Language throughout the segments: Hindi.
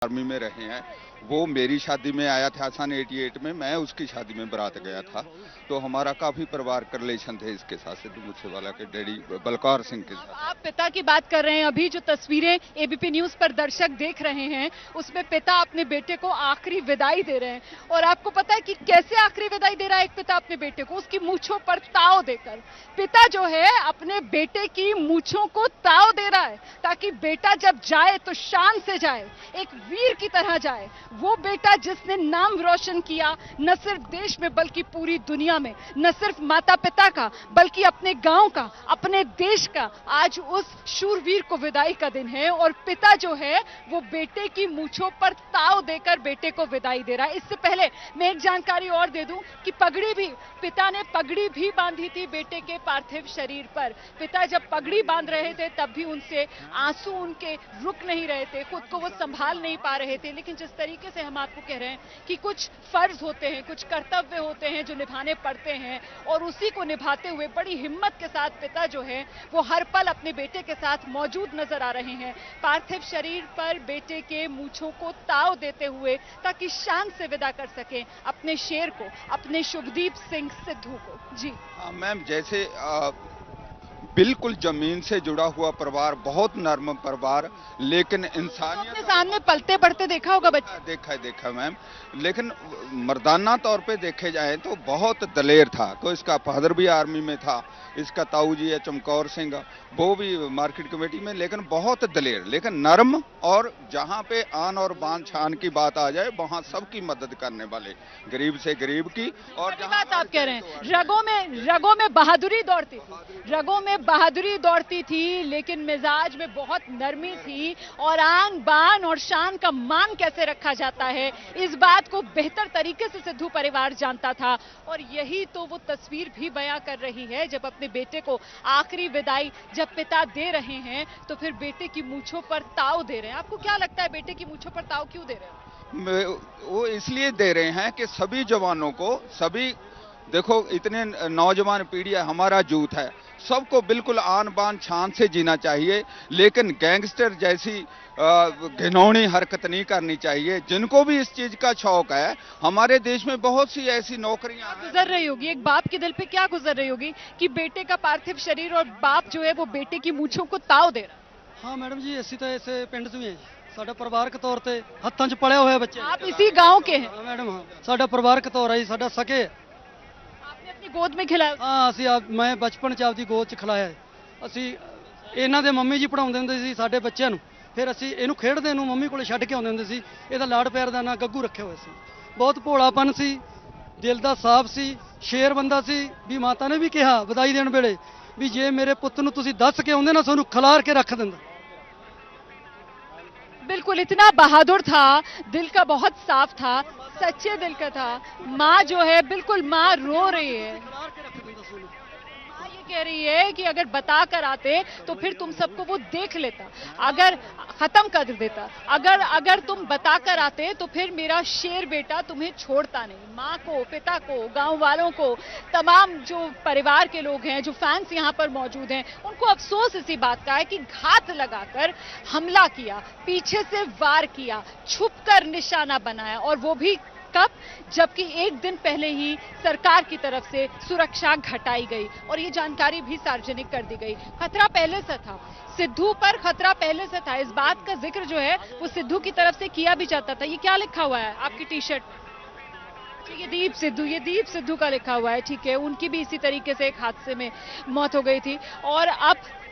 आर्मी में रहे हैं। वो मेरी शादी में आया था सन 88 में, मैं उसकी शादी में बारात गया था। तो हमारा काफी परिवार का रिलेशन थे इसके साथ, सिद्धू मूसेवाला के डैडी बलकार सिंह के साथ। आप पिता की बात कर रहे हैं। अभी जो तस्वीरें एबीपी न्यूज पर दर्शक देख रहे हैं उसमें पिता अपने बेटे को आखिरी विदाई दे रहे हैं। और आपको पता है कि कैसे आखिरी विदाई दे रहा है एक पिता अपने बेटे को? उसकी मूंछों पर ताव देकर। पिता जो है अपने बेटे की मूंछों को ताव दे रहा है ताकि बेटा जब जाए तो शान से जाए, एक वीर की तरह जाए। वो बेटा जिसने नाम रोशन किया न सिर्फ देश में बल्कि पूरी दुनिया में, न सिर्फ माता पिता का बल्कि अपने गांव का, अपने देश का। आज उस शूरवीर को विदाई का दिन है और पिता जो है वो बेटे की मूंछों पर ताव देकर बेटे को विदाई दे रहा है। इससे पहले मैं एक जानकारी और दे दूं कि पिता ने पगड़ी भी बांधी थी बेटे के पार्थिव शरीर पर। पिता जब पगड़ी बांध रहे थे तब भी उनसे आंसू उनके रुक नहीं रहे थे, खुद को वो संभाल नहीं पा रहे थे। लेकिन जिस तरीके से हम आपको कह रहे हैं कि कुछ फर्ज होते हैं, कुछ कर्तव्य होते हैं जो निभाने पड़ते हैं और उसी को निभाते हुए बड़ी हिम्मत के साथ पिता जो है वो हर पल अपने बेटे के साथ मौजूद नजर आ रहे हैं, पार्थिव शरीर पर बेटे के मूंछों को ताव देते हुए, ताकि शान से विदा कर सकें अपने शेर को, अपने शुभदीप सिंह सिद्धू को। जी मैम, जैसे बिल्कुल जमीन से जुड़ा हुआ परिवार, बहुत नर्म परिवार, लेकिन इंसानियत अपने सामने पलते बढ़ते देखा होगा बच्चा? देखा मैम, लेकिन मर्दाना तौर पे देखे जाए तो बहुत दलेर था। तो इसका फादर भी आर्मी में था, इसका ताऊ जी है चमकौर सिंह, वो भी मार्केट कमेटी में, लेकिन बहुत दलेर, लेकिन नर्म। और जहां पे आन और बान छान की बात आ जाए वहां सबकी मदद करने वाले, गरीब से गरीब की। और बात आप कह रहे हैं, रगों में बहादुरी दौड़ती थी, रगों में बहादुरी दौड़ती थी, लेकिन मिजाज में बहुत नरमी थी। और आन बान और शान का मान कैसे रखा जाता है इस बात को बेहतर तरीके से सिद्धू परिवार जानता था। और यही तो वो तस्वीर भी बयां कर रही है जब अपने बेटे को आखिरी विदाई जब पिता दे रहे हैं तो फिर बेटे की मूंछों पर ताव दे रहे हैं। आपको क्या लगता है बेटे की मूंछों पर ताव क्यों दे रहे हैं? वो इसलिए दे रहे हैं कि सभी जवानों को, सभी देखो इतने नौजवान पीढ़ी है, हमारा यूथ है, सबको बिल्कुल आन बान शान से जीना चाहिए, लेकिन गैंगस्टर जैसी घिनौनी हरकत नहीं करनी चाहिए। जिनको भी इस चीज का शौक है, हमारे देश में बहुत सी ऐसी नौकरियां गुजर रही होगी, एक बाप के दिल पे क्या गुजर रही होगी कि बेटे का पार्थिव शरीर और बाप जो है वो बेटे की मूंछों को ताव दे रहा है। हाँ मैडम जी, ਅਸੀਂ ਤਾਂ ਇਸੇ ਪਿੰਡ ਤੋਂ ਹੀ ਹੈ ਜੀ। ਸਾਡਾ ਪਰਿਵਾਰਕ ਤੌਰ ਤੇ ਹੱਥਾਂ 'ਚ ਪੜਿਆ ਹੋਇਆ ਬੱਚੇ। आप इसी गांव के हैं? ਹਾਂ ਮੈਡਮ, ਹਾਂ ਸਾਡਾ ਪਰਿਵਾਰਕ ਤੌਰ ਹੈ ਜੀ, ਸਾਡਾ ਸਕੇ। आपने अपनी गोद में खिलाया? ਹਾਂ ਅਸੀਂ ਮੈਂ ਬਚਪਨ 'ਚ ਆਪਦੀ ਗੋਦ 'ਚ ਖਿਲਾਇਆ ਹੈ। ਅਸੀਂ ਇਹਨਾਂ ਦੇ ਮੰਮੀ ਜੀ ਪੜਾਉਂਦੇ ਹੁੰਦੇ ਸੀ ਸਾਡੇ ਬੱਚਿਆਂ ਨੂੰ, ਫਿਰ ਅਸੀਂ ਇਹਨੂੰ ਖੇਡਦੇ ਨੂੰ ਮੰਮੀ ਕੋਲੇ ਛੱਡ ਕੇ ਆਉਂਦੇ ਹੁੰਦੇ ਸੀ। ਇਹਦਾ ਲਾਡ ਪਿਆਰ ਦਾ ਨਾਂ ਗੱਗੂ ਰੱਖਿਆ ਹੋਇਆ ਸੀ। ਬਹੁਤ ਭੋਲਾਪਨ ਸੀ, ਦਿਲ ਦਾ ਸਾਫ਼ ਸੀ, ਸ਼ੇਰ ਬੰਦਾ ਸੀ। ਵੀ ਮਾਤਾ ਨੇ ਵੀ ਕਿਹਾ ਵਧਾਈ ਦੇਣ ਵੇਲੇ ਵੀ ਜੇ ਮੇਰੇ ਪੁੱਤ ਨੂੰ ਤੁਸੀਂ ਦੱਸ ਕੇ ਆਉਂਦੇ ਨਾ ਤੁਹਾਨੂੰ ਖਿਲਾਰ ਕੇ ਰੱਖ ਦਿੰਦਾ। बिल्कुल इतना बहादुर था, दिल का बहुत साफ था, सच्चे दिल का था। माँ जो है बिल्कुल माँ रो रही है, माँ ये कह रही है कि अगर बता कर आते तो फिर तुम सबको वो देख लेता, अगर खत्म कर देता, अगर तुम बता कर आते तो फिर मेरा शेर बेटा तुम्हें छोड़ता नहीं। माँ को, पिता को, गांव वालों को, तमाम जो परिवार के लोग हैं, जो फैंस यहाँ पर मौजूद हैं, उनको अफसोस इसी बात का है कि घात लगाकर हमला किया, पीछे से वार किया, छुपकर निशाना बनाया, और वो भी कब? जबकि एक दिन पहले ही सरकार की तरफ से सुरक्षा घटाई गई और ये जानकारी भी सार्वजनिक कर दी गई। खतरा पहले से था, सिद्धू पर खतरा पहले से था। इस बात का जिक्र जो है वो सिद्धू की तरफ से किया भी जाता था। ये क्या लिखा हुआ है आपकी टी शर्ट? ये दीप सिद्धू का लिखा हुआ है, ठीक है। उनकी भी इसी तरीके से एक हादसे में मौत हो गई थी। और अब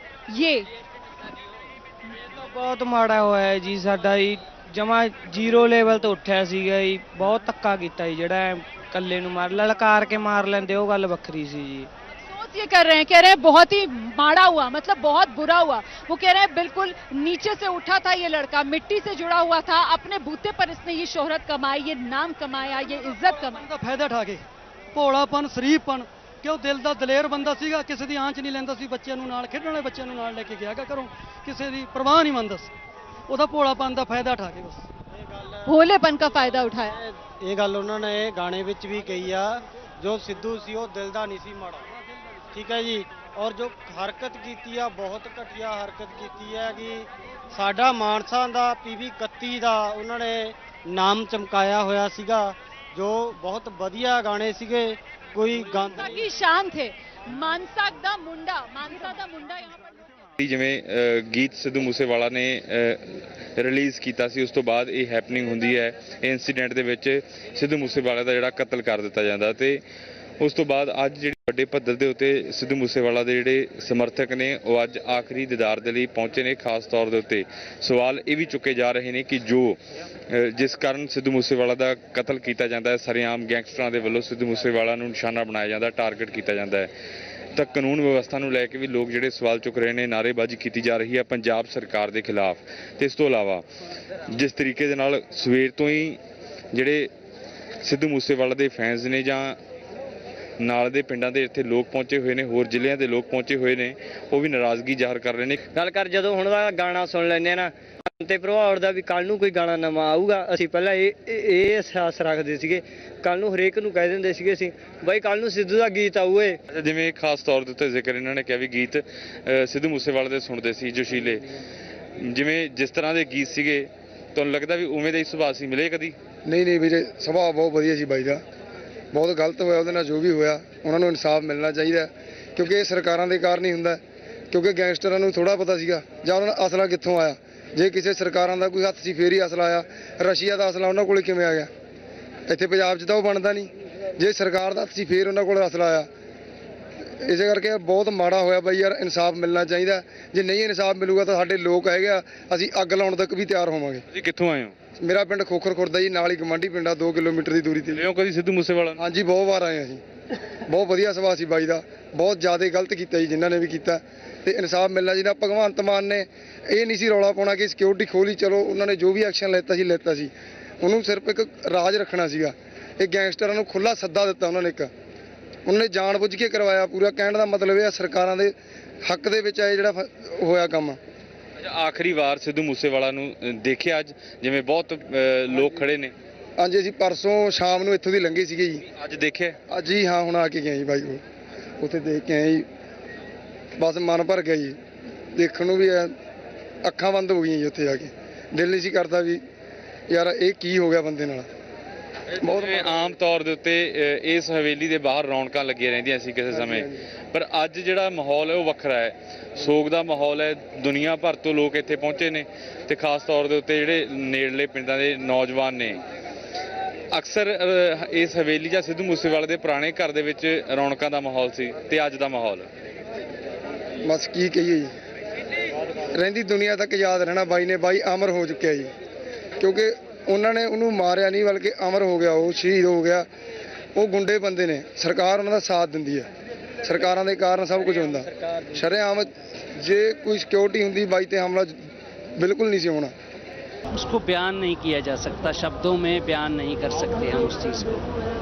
ये बहुत माड़ा हुआ है जी, साडा ही जमा जीरो लेवल तो उठिया सीगा जी। बहुत धक्का कीता जी, ਜਿਹੜਾ ਕੱਲੇ ਨੂੰ ਮਾਰ ਲਲਕਾਰ ਕੇ ਮਾਰ ਲੈਂਦੇ ਉਹ ਗੱਲ ਵੱਖਰੀ ਸੀ जी। सोच ये कर रहे हैं, कह रहे हैं बहुत ही माड़ा हुआ, मतलब बहुत बुरा हुआ। वो कह रहे हैं बिल्कुल नीचे से उठा था ये लड़का, मिट्टी से जुड़ा हुआ था, अपने बूते पर इसने ये शोहरत कमाई, ये नाम कमाया, ये इज्जत कमाई। ਦਾ ਫਾਇਦਾ ਠਾ ਕੇ ਭੋਲਾਪਨ, ਸ਼ਰੀਫਪਨ, ਕਿਉਂ ਦਿਲ ਦਾ ਦਲੇਰ ਬੰਦਾ ਸੀਗਾ। ਕਿਸੇ ਦੀ ਆਂਚ ਨਹੀਂ ਲੈਂਦਾ ਸੀ, ਬੱਚਿਆਂ ਨੂੰ ਨਾਲ ਖੇਡਣ ਵਾਲੇ ਬੱਚਿਆਂ ਨੂੰ ਨਾਲ ਲੈ ਕੇ ਗਿਆਗਾ ਘਰੋਂ, ਕਿਸੇ ਦੀ ਪਰਵਾਹ ਨਹੀਂ ਮੰਨਦਾ ਸੀ। ਉਹਦਾ ਭੋਲਾਪਨ ਦਾ ਫਾਇਦਾ ਠਾ ਕੇ ਬਸ भोलेपन का फायदा उठाया। ਇਹ ਗੱਲ ਉਹਨਾਂ ਨੇ ਗਾਣੇ ਵਿੱਚ ਵੀ ਕਹੀ ਆ, ਜੋ ਸਿੱਧੂ ਸੀ ਉਹ ਦਿਲ ਦਾ ਨਹੀਂ ਸੀ ਮਾੜਾ, ਠੀਕ ਹੈ ਜੀ। ਔਰ ਜੋ ਹਰਕਤ ਕੀਤੀ ਆ ਬਹੁਤ ਘਟੀਆ ਹਰਕਤ ਕੀਤੀ ਹੈ ਕਿ ਸਾਡਾ ਮਾਨਸਾ ਦਾ ਪੀਵੀ 31 ਦਾ ਉਹਨਾਂ ਨੇ ਨਾਮ ਚਮਕਾਇਆ ਹੋਇਆ ਸੀਗਾ, ਜੋ ਬਹੁਤ ਵਧੀਆ ਗਾਣੇ ਸੀਗੇ। ਕੋਈ ਗੰਦ मानसा की शान थे, मानसा दा मुंडा यहाँ पर ਜਿਵੇਂ ਗੀਤ ਸਿੱਧੂ ਮੂਸੇਵਾਲਾ ਨੇ ਰਿਲੀਜ਼ ਕੀਤਾ ਸੀ, ਉਸ ਤੋਂ ਬਾਅਦ ਇਹ ਹੈਪਨਿੰਗ ਹੁੰਦੀ ਹੈ। ਇਹ ਇਨਸੀਡੈਂਟ ਦੇ ਵਿੱਚ ਸਿੱਧੂ ਮੂਸੇਵਾਲਾ ਦਾ ਜਿਹੜਾ ਕਤਲ ਕਰ ਦਿੱਤਾ ਜਾਂਦਾ ਤੇ ਉਸ ਤੋਂ ਬਾਅਦ ਅੱਜ ਜਿਹੜੇ ਵੱਡੇ ਪੱਧਰ ਦੇ ਉੱਤੇ ਸਿੱਧੂ ਮੂਸੇਵਾਲਾ ਦੇ ਜਿਹੜੇ ਸਮਰਥਕ ਨੇ ਉਹ ਅੱਜ ਆਖਰੀ ਦੀਦਾਰ ਦੇ ਲਈ ਪਹੁੰਚੇ ਨੇ। ਖਾਸ ਤੌਰ ਦੇ ਉੱਤੇ ਸਵਾਲ ਇਹ ਵੀ ਚੁੱਕੇ ਜਾ ਰਹੇ ਨੇ ਕਿ ਜੋ ਜਿਸ ਕਾਰਨ ਸਿੱਧੂ ਮੂਸੇਵਾਲਾ ਦਾ ਕਤਲ ਕੀਤਾ ਜਾਂਦਾ ਹੈ, ਸਰੇਆਮ ਗੈਂਗਸਟਰਾਂ ਦੇ ਵੱਲੋਂ ਸਿੱਧੂ ਮੂਸੇਵਾਲਾ ਨੂੰ ਨਿਸ਼ਾਨਾ ਬਣਾਇਆ ਜਾਂਦਾ, ਟਾਰਗੇਟ ਕੀਤਾ ਜਾਂਦਾ ਹੈ, ਤਾਂ ਕਾਨੂੰਨ ਵਿਵਸਥਾ ਨੂੰ ਲੈ ਕੇ ਵੀ ਲੋਕ ਜਿਹੜੇ ਸਵਾਲ ਚੁੱਕ ਰਹੇ ਨੇ। ਨਾਅਰੇਬਾਜ਼ੀ ਕੀਤੀ ਜਾ ਰਹੀ ਹੈ ਪੰਜਾਬ ਸਰਕਾਰ ਦੇ ਖਿਲਾਫ। ਤੇ ਇਸ ਤੋਂ ਇਲਾਵਾ ਜਿਸ ਤਰੀਕੇ ਦੇ ਨਾਲ ਸਵੇਰ ਤੋਂ ਹੀ ਜਿਹੜੇ ਸਿੱਧੂ ਮੂਸੇਵਾਲਾ ਦੇ ਫੈਨਸ ਨੇ ਜਾਂ ਨਾਲ ਦੇ ਪਿੰਡਾਂ ਦੇ ਇੱਥੇ ਲੋਕ ਪਹੁੰਚੇ ਹੋਏ ਨੇ, ਹੋਰ ਜ਼ਿਲ੍ਹਿਆਂ ਦੇ ਲੋਕ ਪਹੁੰਚੇ ਹੋਏ ਨੇ, ਉਹ ਵੀ ਨਾਰਾਜ਼ਗੀ ਜ਼ਾਹਰ ਕਰ ਰਹੇ ਨੇ। ਗੱਲ ਕਰ ਜਦੋਂ ਹੁਣ ਦਾ ਗਾਣਾ ਸੁਣ ਲੈਂਦੇ ਆ ਨਾ ਤੇ ਪ੍ਰਭਾਵ ਦਾ ਵੀ ਕੱਲ ਨੂੰ ਕੋਈ ਗਾਣਾ ਨਵਾਂ ਆਊਗਾ, ਅਸੀਂ ਪਹਿਲਾਂ ਇਹ ਅਹਿਸਾਸ ਰੱਖਦੇ ਸੀਗੇ। ਕੱਲ ਨੂੰ ਹਰੇਕ ਨੂੰ ਕਹਿ ਦਿੰਦੇ ਸੀਗੇ ਅਸੀਂ ਬਾਈ ਕੱਲ ਨੂੰ ਸਿੱਧੂ ਦਾ ਗੀਤ ਆਊਏ। ਜਿਵੇਂ ਖਾਸ ਤੌਰ ਦੇ ਉੱਤੇ ਜ਼ਿਕਰ ਇਹਨਾਂ ਨੇ ਕਿਹਾ ਵੀ ਗੀਤ ਸਿੱਧੂ ਮੂਸੇਵਾਲੇ ਦੇ ਸੁਣਦੇ ਸੀ ਜੋਸ਼ੀਲੇ, ਜਿਵੇਂ ਜਿਸ ਤਰ੍ਹਾਂ ਦੇ ਗੀਤ ਸੀਗੇ ਤੁਹਾਨੂੰ ਲੱਗਦਾ ਵੀ ਉਵੇਂ ਦਾ ਹੀ ਸੁਭਾਅ ਸੀ, ਮਿਲੇ ਕਦੀ? ਨਹੀਂ ਵੀਰੇ, ਸੁਭਾਅ ਬਹੁਤ ਵਧੀਆ ਸੀ ਬਾਈ ਦਾ। ਬਹੁਤ ਗਲਤ ਹੋਇਆ ਉਹਦੇ ਨਾਲ ਜੋ ਵੀ ਹੋਇਆ, ਉਹਨਾਂ ਨੂੰ ਇਨਸਾਫ ਮਿਲਣਾ ਚਾਹੀਦਾ ਕਿਉਂਕਿ ਇਹ ਸਰਕਾਰਾਂ ਦੇ ਕਾਰਨ ਹੀ ਹੁੰਦਾ। ਕਿਉਂਕਿ ਗੈਂਗਸਟਰਾਂ ਨੂੰ ਥੋੜਾ ਪਤਾ ਸੀਗਾ ਜਾਂ ਉਹਨਾਂ ਦਾ ਅਸਲਾ ਕਿੱਥੋਂ ਆਇਆ। ਜੇ ਕਿਸੇ ਸਰਕਾਰਾਂ ਦਾ ਕੋਈ ਹੱਥ ਸੀ ਫੇਰ ਹੀ ਅਸਲਾ ਆਇਆ। ਰਸ਼ੀਆ ਦਾ ਅਸਲਾ ਉਹਨਾਂ ਕੋਲ ਕਿਵੇਂ ਆ ਗਿਆ? ਇੱਥੇ ਪੰਜਾਬ 'ਚ ਤਾਂ ਉਹ ਬਣਦਾ ਨਹੀਂ। ਜੇ ਸਰਕਾਰ ਦਾ ਹੱਥ ਸੀ ਫੇਰ ਉਹਨਾਂ ਕੋਲ ਅਸਲਾ ਆਇਆ। ਇਸੇ ਕਰਕੇ ਬਹੁਤ ਮਾੜਾ ਹੋਇਆ ਬਾਈ ਯਾਰ, ਇਨਸਾਫ ਮਿਲਣਾ ਚਾਹੀਦਾ। ਜੇ ਨਹੀਂ ਇਨਸਾਫ ਮਿਲੂਗਾ ਤਾਂ ਸਾਡੇ ਲੋਕ ਹੈਗੇ ਆ, ਅਸੀਂ ਅੱਗ ਲਾਉਣ ਤੱਕ ਵੀ ਤਿਆਰ ਹੋਵਾਂਗੇ। ਤੁਸੀਂ ਕਿੱਥੋਂ ਆਏ ਹੋ? ਮੇਰਾ ਪਿੰਡ ਖੋਖਰ ਖੁਰਦਾ ਜੀ, ਨਾਲ ਹੀ ਗਵਾਂਢੀ ਪਿੰਡ ਆ 2 ਕਿਲੋਮੀਟਰ ਦੀ ਦੂਰੀ ਤੇ। ਲਿਓ ਕਦੀ ਸਿੱਧੂ ਮੂਸੇਵਾਲਾ ਨੂੰ? ਹਾਂਜੀ ਬਹੁਤ ਵਾਰ ਆਏ ਅਸੀਂ। ਬਹੁਤ ਵਧੀਆ ਸੁਭਾਅ ਸੀ ਬਾਈ ਦਾ, ਬਹੁਤ ਜ਼ਿਆਦਾ ਗਲਤ ਕੀਤਾ ਜੀ ਜਿਨ੍ਹਾਂ ਨੇ ਵੀ ਕੀਤਾ, ਤੇ ਇਨਸਾਫ ਮਿਲਣਾ ਚਾਹੀਦਾ। ਭਗਵੰਤ ਮਾਨ ਨੇ ਇਹ ਨਹੀਂ ਸੀ ਰੌਲਾ ਪਾਉਣਾ ਕਿ ਸਿਕਿਉਰਿਟੀ ਖੋਲੀ, ਚਲੋ ਉਹਨਾਂ ਨੇ ਜੋ ਵੀ ਐਕਸ਼ਨ ਲੈਤਾ ਸੀ। ਉਹਨੂੰ ਸਿਰਫ ਇੱਕ ਰਾਜ ਰੱਖਣਾ ਸੀਗਾ। ਇਹ ਗੈਂਗਸਟਰਾਂ ਨੂੰ ਖੁੱਲਾ ਸੱਦਾ ਦਿੱਤਾ ਉਹਨਾਂ ਨੇ। ਉਹਨਾਂ ਨੇ ਜਾਣਬੁੱਝ ਕੇ ਕਰਵਾਇਆ ਪੂਰਾ। ਕਹਿਣ ਦਾ ਮਤਲਬ ਇਹ ਆ ਸਰਕਾਰਾਂ ਦੇ ਹੱਕ ਦੇ ਵਿੱਚ ਇਹ ਜਿਹੜਾ ਹੋਇਆ ਕੰਮ। ਆਖਰੀ ਵਾਰ ਸਿੱਧੂ ਮੂਸੇਵਾਲਾ ਨੂੰ ਦੇਖਿਆ ਅੱਜ, ਜਿਵੇਂ ਬਹੁਤ ਲੋਕ ਖੜੇ ਨੇ? ਹਾਂਜੀ, ਅਸੀਂ ਪਰਸੋਂ ਸ਼ਾਮ ਨੂੰ ਇੱਥੋਂ ਦੀ ਲੰਘੇ ਸੀਗੇ ਜੀ। ਅੱਜ ਦੇਖਿਆ? ਅੱਜ ਹੀ ਹਾਂ, ਹੁਣ ਆ ਕੇ ਗਏ ਜੀ ਬਾਈ ਕੋਲ, ਉੱਥੇ ਦੇਖ ਕੇ ਆਏ ਜੀ। ਬਸ ਮਨ ਭਰ ਗਿਆ ਜੀ, ਦੇਖਣ ਨੂੰ ਵੀ ਅੱਖਾਂ ਬੰਦ ਹੋ ਗਈਆਂ ਜੀ। ਉੱਥੇ ਆ ਕੇ ਦਿਲ ਨਹੀਂ ਸੀ ਕਰਦਾ ਵੀ ਯਾਰ ਇਹ ਕੀ ਹੋ ਗਿਆ ਬੰਦੇ ਨਾਲ। ਬਹੁਤ ਆਮ ਤੌਰ ਦੇ ਉੱਤੇ ਇਸ ਹਵੇਲੀ ਦੇ ਬਾਹਰ ਰੌਣਕਾਂ ਲੱਗੀਆਂ ਰਹਿੰਦੀਆਂ ਸੀ ਕਿਸੇ ਸਮੇਂ, ਪਰ ਅੱਜ ਜਿਹੜਾ ਮਾਹੌਲ ਹੈ ਉਹ ਵੱਖਰਾ ਹੈ। ਸੋਗ ਦਾ ਮਾਹੌਲ ਹੈ। ਦੁਨੀਆ ਭਰ ਤੋਂ ਲੋਕ ਇੱਥੇ ਪਹੁੰਚੇ ਨੇ ਤੇ ਖਾਸ ਤੌਰ ਦੇ ਉੱਤੇ ਜਿਹੜੇ ਨੇੜਲੇ ਪਿੰਡਾਂ ਦੇ ਨੌਜਵਾਨ ਨੇ। ਅਕਸਰ ਇਸ ਹਵੇਲੀ ਜਾਂ ਸਿੱਧੂ ਮੂਸੇਵਾਲੇ ਦੇ ਪੁਰਾਣੇ ਘਰ ਦੇ ਵਿੱਚ ਰੌਣਕਾਂ ਦਾ ਮਾਹੌਲ ਸੀ ਤੇ ਅੱਜ ਦਾ ਮਾਹੌਲ ਬਸ ਕੀ ਕਹੀਏ ਜੀ। ਰਹਿੰਦੀ ਦੁਨੀਆ ਤੱਕ ਯਾਦ ਰਹਿਣਾ ਬਾਈ ਨੇ। ਬਾਈ ਅਮਰ ਹੋ ਚੁੱਕਿਆ ਜੀ, ਕਿਉਂਕਿ ਉਹਨਾਂ ਨੇ ਉਹਨੂੰ ਮਾਰਿਆ ਨਹੀਂ ਬਲਕਿ ਅਮਰ ਹੋ ਗਿਆ, ਉਹ ਸ਼ਹੀਦ ਹੋ ਗਿਆ। ਉਹ ਗੁੰਡੇ ਬੰਦੇ ਨੇ, ਸਰਕਾਰ ਉਹਨਾਂ ਦਾ ਸਾਥ ਦਿੰਦੀ ਹੈ। ਸਰਕਾਰਾਂ ਦੇ ਕਾਰਨ ਸਭ ਕੁਝ ਹੁੰਦਾ। ਸ਼ਰੇਆਮ ਜੇ ਕੋਈ ਸਿਕਿਉਰਿਟੀ ਹੁੰਦੀ ਬਾਈ ਤੇ ਹਮਲਾ ਬਿਲकुल नहीं से होना। उसको बयान नहीं किया जा सकता, शब्दों में बयान नहीं कर सकते हम उस चीज़ को।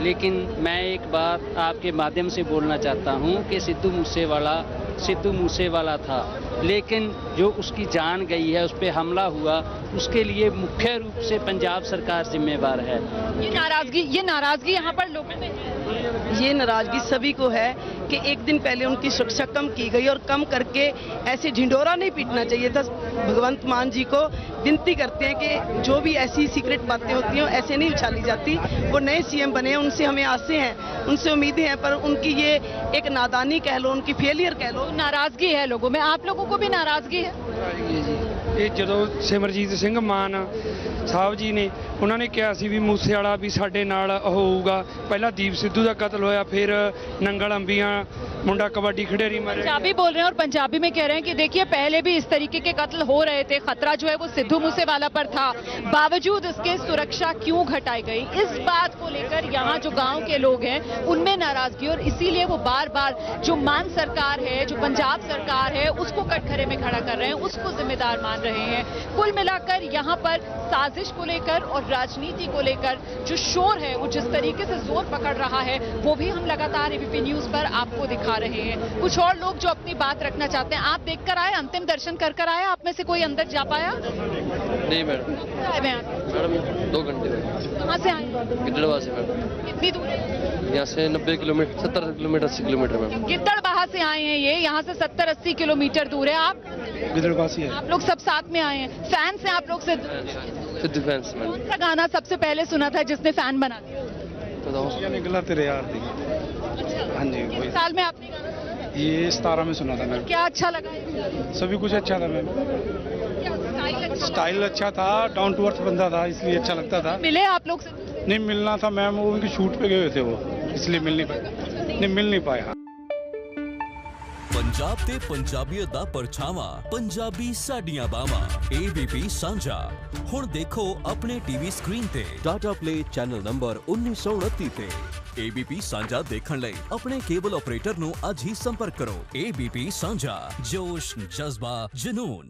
लेकिन मैं एक बात आपके माध्यम से बोलना चाहता हूँ कि सिद्धू मूसेवाला था, लेकिन जो उसकी जान गई है, उस पर हमला हुआ, उसके लिए मुख्य रूप से पंजाब सरकार जिम्मेवार है। ये नाराजगी यहाँ पर लोगों में ये नाराजगी सभी को है कि एक दिन पहले उनकी सुरक्षा कम की गई और कम करके ऐसे ढिंढोरा नहीं पीटना चाहिए था। भगवंत मान जी को विनती करते हैं कि जो भी ऐसी सीक्रेट बातें होती हैं ऐसे नहीं उछाली जाती। वो नए सीएम बने हैं, उनसे हमें आसे हैं, उनसे उम्मीदें हैं, पर उनकी ये एक नादानी कह लो, उनकी फेलियर कह लो। नाराजगी है लोगों में। आप लोगों को भी नाराजगी है? ਇਹ ਜਦੋਂ ਸਿਮਰਜੀਤ ਸਿੰਘ ਮਾਨ ਸਾਹਿਬ ਜੀ ਨੇ ਉਹਨਾਂ ਨੇ ਕਿਹਾ ਸੀ ਵੀ ਮੂਸੇ ਵਾਲਾ ਵੀ ਸਾਡੇ ਨਾਲ ਹੋਊਗਾ। ਪਹਿਲਾਂ ਦੀਪ ਸਿੱਧੂ ਦਾ ਕਤਲ ਹੋਇਆ, ਫਿਰ ਨੰਗਲ ਅੰਬੀਆਂ मुंडा कबड्डी खिडेरी मारे। पंजाबी बोल रहे हैं और पंजाबी में कह रहे हैं कि देखिए पहले भी इस तरीके के कत्ल हो रहे थे, खतरा जो है वो सिद्धू मूसेवाला पर था, बावजूद इसके सुरक्षा क्यों घटाई गई? इस बात को लेकर यहाँ जो गांव के लोग हैं उनमें नाराजगी, और इसीलिए वो बार बार जो मान सरकार है, जो पंजाब सरकार है, उसको कटघरे में खड़ा कर रहे हैं, उसको जिम्मेदार मान रहे हैं। कुल मिलाकर यहाँ पर साजिश को लेकर और राजनीति को लेकर जो शोर है वो जिस तरीके से जोर पकड़ रहा है वो भी हम लगातार एबीपी न्यूज पर आपको दिखा रहे हैं। कुछ और लोग जो अपनी बात रखना चाहते हैं, आप देखकर आए, अंतिम दर्शन कर आए, आप में से कोई अंदर जा पाया? नहीं मैडम। आए हैं मैडम 2 घंटे। कहाँ से आए? गिद्धड़वा से मैडम। कितनी दूर है यहाँ से 90 किलोमीटर, 70 किलोमीटर, 80 किलोमीटर मैम। गिद्धड़बाहा कहाँ से आए हैं? ये यहाँ से 70-80 किलोमीटर दूर है। आप गिदड़बासी है। आप लोग सब साथ में आए हैं, फैंस हैं आप लोग से? Sidhu fans madam. कौन सा गाना सबसे पहले सुना था जिसने फैन बना दिया? बताओ। निकला तेरे यार दी। हाँ जी किस साल में आपने गाना सुना? ये 17 में सुना था मैम। क्या अच्छा लगा इसमें? सभी कुछ अच्छा था मैम। स्टाइल अच्छा था, डाउन टू अर्थ बंदा था, इसलिए अच्छा लगता था। मिले आप लोग से? नहीं मिलना था मैम, वो उनकी शूट पे गए हुए थे वो, इसलिए मिल नहीं पाया। पंजाब ते पंजाबीयत दा परछावा, पंजाबी साडियां बावां, ABP साझा। हुण देखो अपने टीवी स्क्रीन ते टाटा प्ले चैनल नंबर 1929 ते। ABP साझा देखण लई अपने केबल ऑपरेटर नूं अज ही संपर्क करो। ABP साझा, जोश, जज्बा, जुनून।